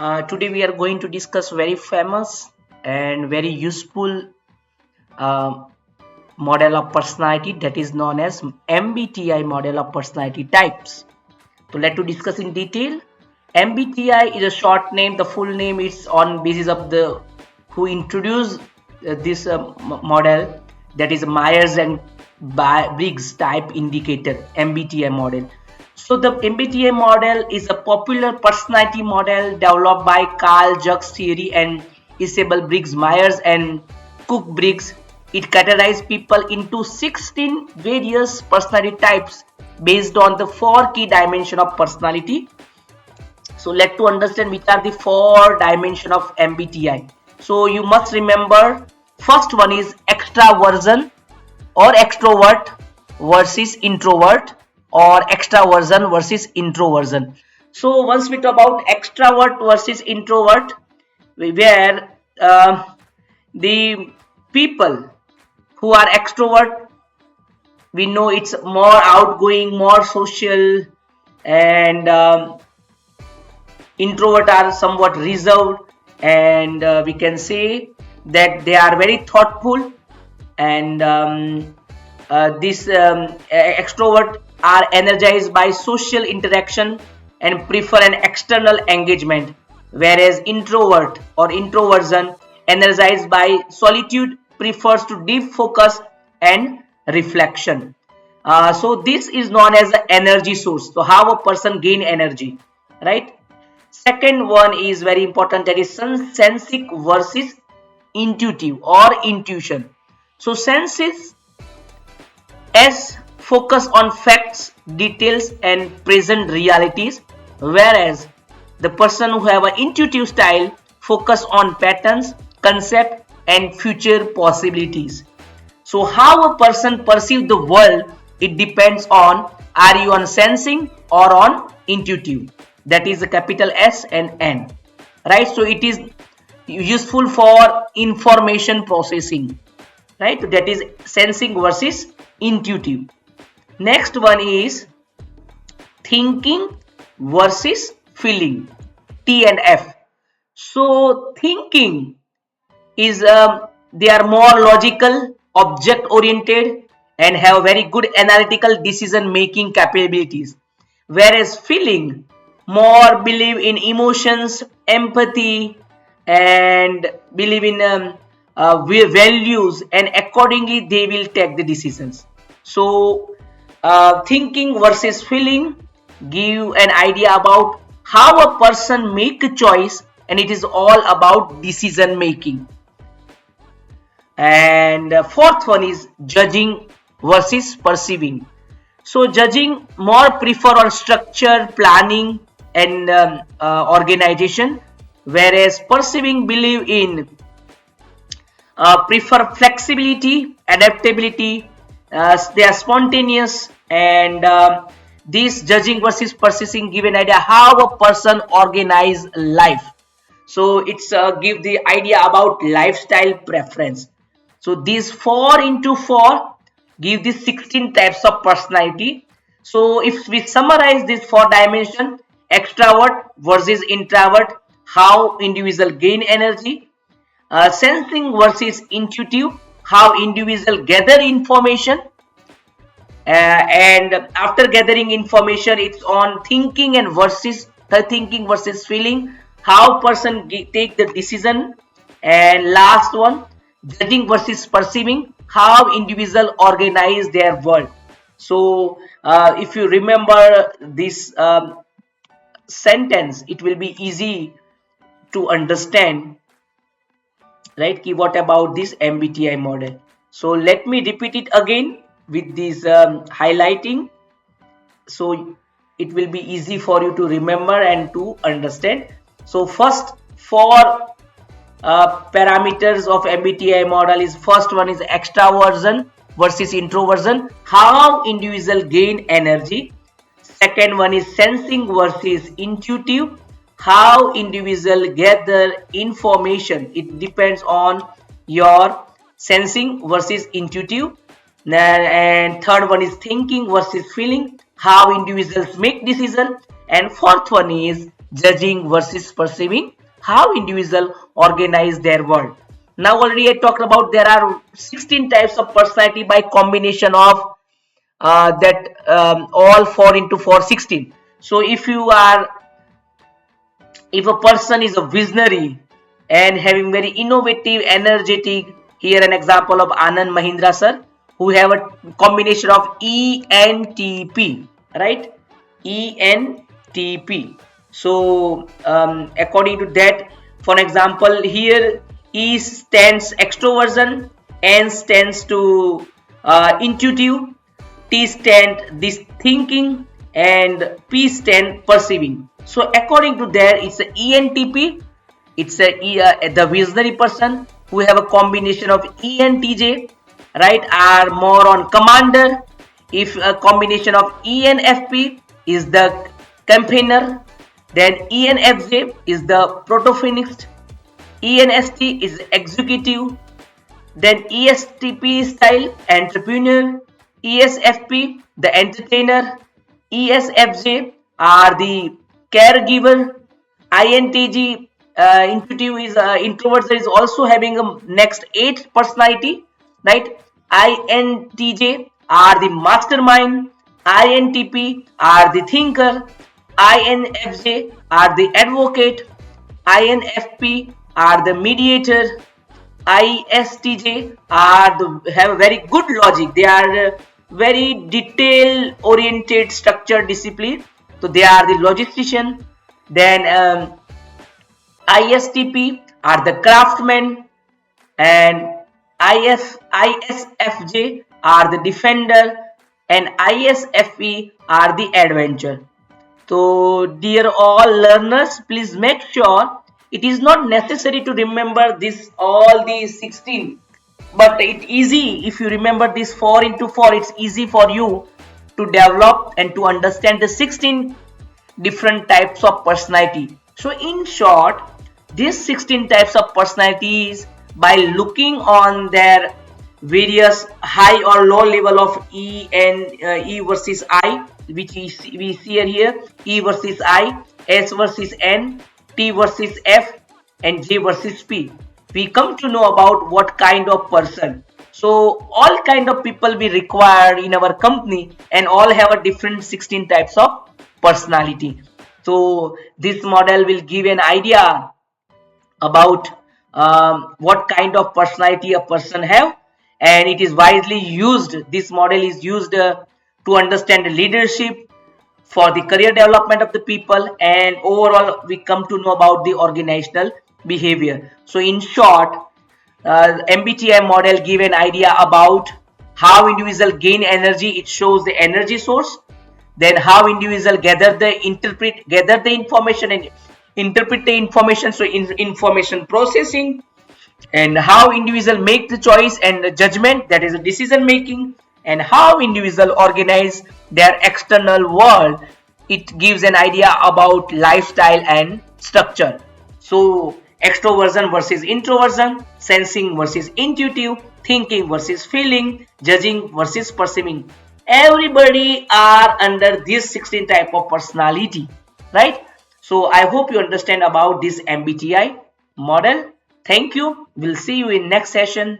Today we are going to discuss very famous and very useful uh, model of personality that is known as MBTI model of personality types. So let to discuss in detail. MBTI is a short name. The full name is on basis of the who introduced this model, that is Myers and Briggs Type Indicator MBTI model. So the MBTI model is a popular personality model developed by Carl Jung's theory and Isabel Briggs Myers and Cook Briggs. It categorizes people into 16 various personality types based on the 4 key dimensions of personality. So let to understand which are the 4 dimensions of MBTI. So you must remember, first one is extraversion or extrovert versus introvert, or extraversion versus introversion. So once we talk about extrovert versus introvert, where the people who are extrovert, we know it's more outgoing, more social, and introvert are somewhat reserved, and we can say that they are very thoughtful, and this extrovert are energized by social interaction and prefer an external engagement, whereas introvert or introversion energized by solitude prefers to deep focus and reflection. So this is known as the energy source. So how a person gain energy, right? Second one is very important, that is sensic versus intuitive or intuition. So senses S focus on facts, details and present realities, whereas the person who have an intuitive style focus on patterns, concept and future possibilities. So how a person perceives the world, it depends on, are you on sensing or on intuitive, that is a capital S and N, right? So it is useful for information processing, right? That is sensing versus intuitive. Next one is thinking versus feeling, T and F. So thinking is they are more logical, object oriented and have very good analytical decision making capabilities, whereas feeling more believe in emotions, empathy and believe in values, and accordingly they will take the decisions. So thinking versus feeling give an idea about how a person make a choice, and it is all about decision making. And fourth one is judging versus perceiving. So judging more prefer on structure, planning and organization, whereas perceiving believe in prefer flexibility, adaptability, they are spontaneous, and this judging versus perceiving give an idea how a person organize life. So it's give the idea about lifestyle preference. So these 4 into 4 give the 16 types of personality. So if we summarize this 4 dimension, extrovert versus introvert, how individual gain energy, sensing versus intuitive, how individual gather information, and after gathering information it's on thinking and versus the thinking versus feeling, how person take the decision, and last one judging versus perceiving, how individual organize their world. So if you remember this sentence, it will be easy to understand, right? What about this MBTI model? So let me repeat it again with this highlighting, so it will be easy for you to remember and to understand. So first 4 parameters of MBTI model is, first one is extraversion versus introversion, how individual gain energy. Second one is sensing versus intuitive, how individual gather information, it depends on your sensing versus intuitive. And third one is thinking versus feeling, how individuals make decision. And fourth one is judging versus perceiving, how individual organize their world. Now already I talked about there are 16 types of personality by combination of that all 4 into 4 16. So if a person is a visionary and having very innovative, energetic, here an example of Anand Mahindra sir, who have a combination of ENTP, right? ENTP. So according to that, for example, here E stands extroversion, N stands to intuitive, T stand this thinking, and P stand perceiving. So according to that, it's a ENTP. It's the visionary person who have a combination of ENTJ, right? Are more on commander. If a combination of ENFP is the campaigner, then ENFJ is the protagonist. ENST is executive, then ESTP style entrepreneur, ESFP the entertainer, ESFJ are the caregiver, INTG intuitive is introvert is also having a next 8 personality, right? INTJ are the mastermind, INTP are the thinker, INFJ are the advocate, INFP are the mediator, ISTJ are have very good logic. They are very detail oriented structured discipline. So they are the logistician. Then ISTP are the craftsmen, and ISFJ are the defender, and ISFE are the adventure. So dear all learners, please make sure it is not necessary to remember this all these 16, but it easy if you remember this 4 into 4. It's easy for you to develop and to understand the 16 different types of personality. So in short, these 16 types of personalities, by looking on their various high or low level of E and E versus I, which we see here, E versus I, S versus N, T versus F, and J versus P. We come to know about what kind of person. So all kind of people we require in our company, and all have a different 16 types of personality. So this model will give an idea about what kind of personality a person have, and it is widely used. This model is used to understand the leadership, for the career development of the people, and overall we come to know about the organizational behavior. So in short, MBTI model give an idea about how individual gain energy. It shows the energy source, then how individual gather the information and interpret the information, so information processing, and how individual make the choice and the judgment, that is a decision making, and how individual organize their external world. It gives an idea about lifestyle and structure. So extroversion versus introversion, sensing versus intuitive, thinking versus feeling, judging versus perceiving, everybody are under this 16 type of personality, right? So I hope you understand about this MBTI model. Thank you. We'll see you in next session.